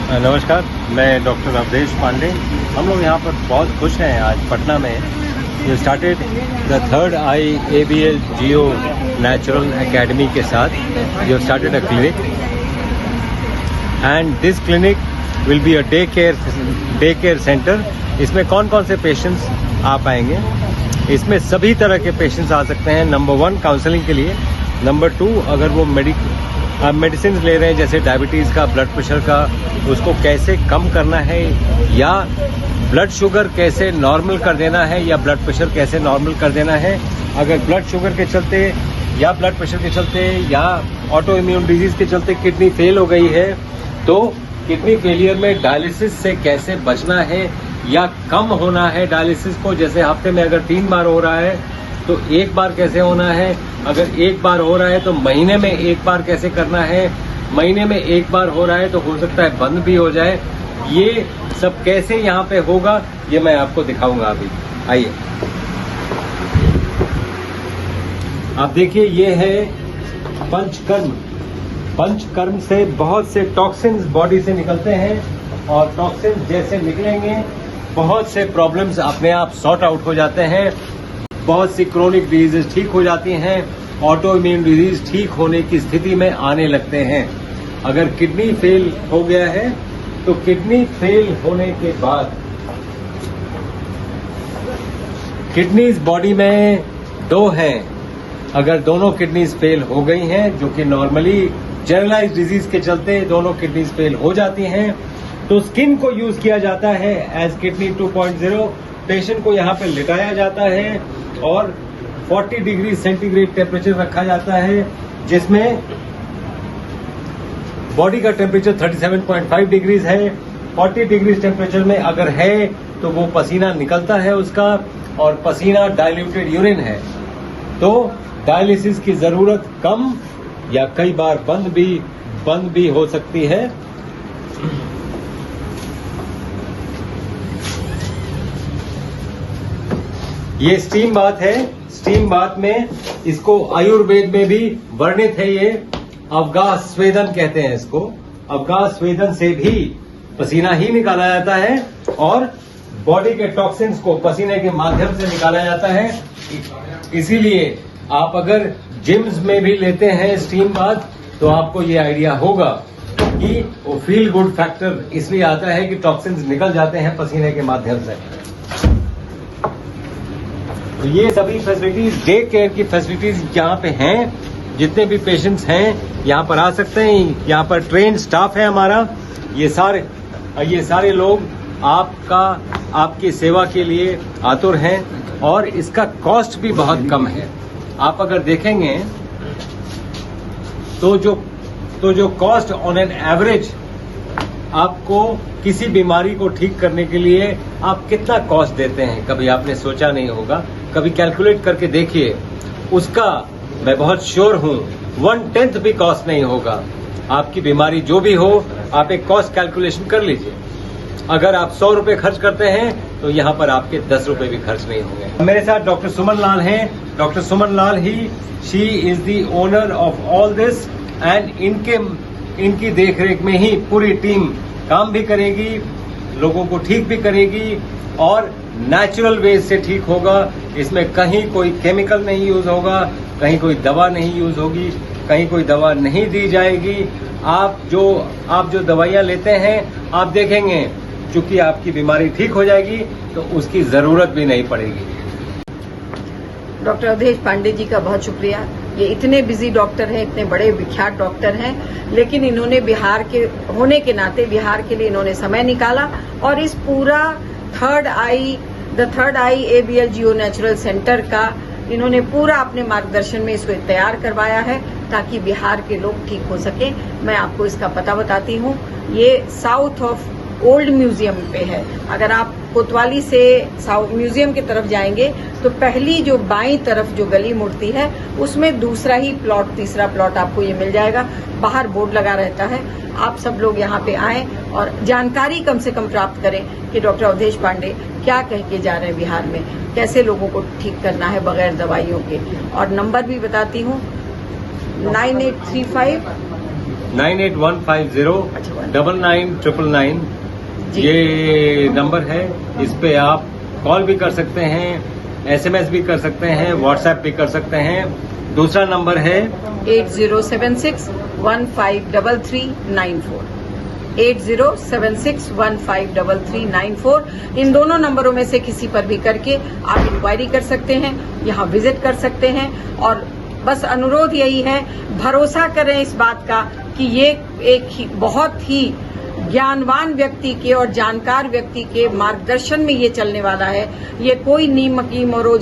नमस्कार, मैं डॉक्टर अवधेश पांडे। हम लोग यहाँ पर बहुत खुश हैं। आज पटना में you started the third I ABL Jio natural academy के साथ you started a clinic and this clinic will be a day care centre. इसमें कौन कौन से पेशेंट्स आ पाएंगे? इसमें सभी तरह के पेशेंट्स आ सकते हैं। नंबर 1 काउंसलिंग के लिए, नंबर 2 अगर वो मेडिसिन ले रहे हैं जैसे डायबिटीज़ का, ब्लड प्रेशर का, उसको कैसे कम करना है या ब्लड शुगर कैसे नॉर्मल कर देना है या ब्लड प्रेशर कैसे नॉर्मल कर देना है। अगर ब्लड शुगर के चलते या ब्लड प्रेशर के चलते या ऑटो इम्यून डिजीज़ के चलते किडनी फेल हो गई है तो किडनी फेलियर में डायलिसिस से कैसे बचना है या कम होना है डायलिसिस को। जैसे हफ्ते में अगर 3 बार हो रहा है तो 1 बार कैसे होना है, अगर 1 बार हो रहा है तो महीने में 1 बार कैसे करना है, महीने में 1 बार हो रहा है तो हो सकता है बंद भी हो जाए। ये सब कैसे यहाँ पे होगा ये मैं आपको दिखाऊंगा अभी। आइए आप देखिए, ये है पंचकर्म। पंचकर्म से बहुत से टॉक्सिन्स बॉडी से निकलते हैं और टॉक्सिन्स जैसे निकलेंगे बहुत से प्रॉब्लम्स अपने आप सॉर्ट आउट हो जाते हैं। बहुत सी क्रोनिक डिजीज ठीक हो जाती हैं, ऑटो इम्यून डिजीज ठीक होने की स्थिति में आने लगते हैं। अगर किडनी फेल हो गया है तो किडनी फेल होने के बाद किडनीज बॉडी में 2 हैं। अगर दोनों किडनीज फेल हो गई हैं, जो कि नॉर्मली जनरलाइज डिजीज के चलते दोनों किडनीज फेल हो जाती हैं, तो स्किन को यूज किया जाता है एज किडनी 2.0। पेशेंट को यहाँ पे लिटाया जाता है और 40 डिग्री सेंटीग्रेड टेम्परेचर रखा जाता है, जिसमें बॉडी का टेम्परेचर 37.5 डिग्रीज है। 40 डिग्री टेम्परेचर में अगर है तो वो पसीना निकलता है उसका, और पसीना डाइल्यूटेड यूरिन है, तो डायलिसिस की जरूरत कम या कई बार बंद भी हो सकती है। ये स्टीम बाथ है। स्टीम बाथ में इसको आयुर्वेद में भी वर्णित है। ये अवगाह स्वेदन कहते हैं इसको। अवगाह स्वेदन से भी पसीना ही निकाला जाता है और बॉडी के टॉक्सिन्स को पसीने के माध्यम से निकाला जाता है। इसीलिए आप अगर जिम्स में भी लेते हैं स्टीम बाथ तो आपको ये आइडिया होगा कि वो फील गुड फैक्टर इसलिए आता है कि टॉक्सिन्स निकल जाते हैं पसीने के माध्यम से। तो ये सभी फैसिलिटीज, डे केयर की फैसिलिटीज यहाँ पे हैं। जितने भी पेशेंट्स हैं यहाँ पर आ सकते हैं। यहाँ पर ट्रेन्ड स्टाफ है हमारा। ये सारे लोग आपकी सेवा के लिए आतुर हैं और इसका कॉस्ट भी बहुत कम है। आप अगर देखेंगे तो जो कॉस्ट ऑन एन एवरेज आपको किसी बीमारी को ठीक करने के लिए आप कितना कॉस्ट देते हैं, कभी आपने सोचा नहीं होगा। कभी कैलकुलेट करके देखिए, उसका मैं बहुत श्योर हूं 1/10 भी कॉस्ट नहीं होगा। आपकी बीमारी जो भी हो, आप एक कॉस्ट कैलकुलेशन कर लीजिए। अगर आप 100 रुपए खर्च करते हैं तो यहाँ पर आपके 10 रुपए भी खर्च नहीं होंगे। मेरे साथ डॉक्टर सुमन लाल हैं। Doctor Suman Lal she is the owner of all this and इनकी देखरेख में ही पूरी टीम काम भी करेगी, लोगों को ठीक भी करेगी और नेचुरल वे से ठीक होगा। इसमें कहीं कोई केमिकल नहीं यूज होगा, कहीं कोई दवा नहीं यूज होगी, कहीं कोई दवा नहीं दी जाएगी। आप जो दवाइयां लेते हैं आप देखेंगे, चूंकि आपकी बीमारी ठीक हो जाएगी तो उसकी जरूरत भी नहीं पड़ेगी। डॉक्टर अवधेश पांडे जी का बहुत शुक्रिया। ये इतने बिजी डॉक्टर हैं, इतने बड़े विख्यात डॉक्टर हैं, लेकिन इन्होंने बिहार के होने के नाते बिहार के लिए इन्होंने समय निकाला और इस पूरा थर्ड आई ABL जियो नेचुरल सेंटर का इन्होंने पूरा अपने मार्गदर्शन में इसको तैयार करवाया है ताकि बिहार के लोग ठीक हो सके। मैं आपको इसका पता बताती हूँ। ये साउथ ऑफ ओल्ड म्यूजियम पे है। अगर आप कोतवाली से साउथ म्यूजियम की तरफ जाएंगे तो पहली जो बाईं तरफ जो गली मुड़ती है उसमें तीसरा प्लॉट आपको ये मिल जाएगा। बाहर बोर्ड लगा रहता है। आप सब लोग यहाँ पे आएं और जानकारी कम से कम प्राप्त करें कि डॉक्टर अवधेश पांडे क्या कह के जा रहे हैं बिहार में, कैसे लोगों को ठीक करना है बगैर दवाइयों के। और नंबर भी बताती हूँ 9835 9815099999 जी। ये नंबर है। इस पे आप कॉल भी कर सकते हैं, SMS भी कर सकते हैं, व्हाट्सएप भी कर सकते हैं। दूसरा नंबर है 8076153394 8076153394। इन दोनों नंबरों में से किसी पर भी करके आप इंक्वायरी कर सकते हैं, यहाँ विजिट कर सकते हैं। और बस अनुरोध यही है, भरोसा करें इस बात का कि ये एक बहुत ही ज्ञानवान व्यक्ति के और जानकार व्यक्ति के मार्गदर्शन में ये चलने वाला है। ये कोई नीम हकीम और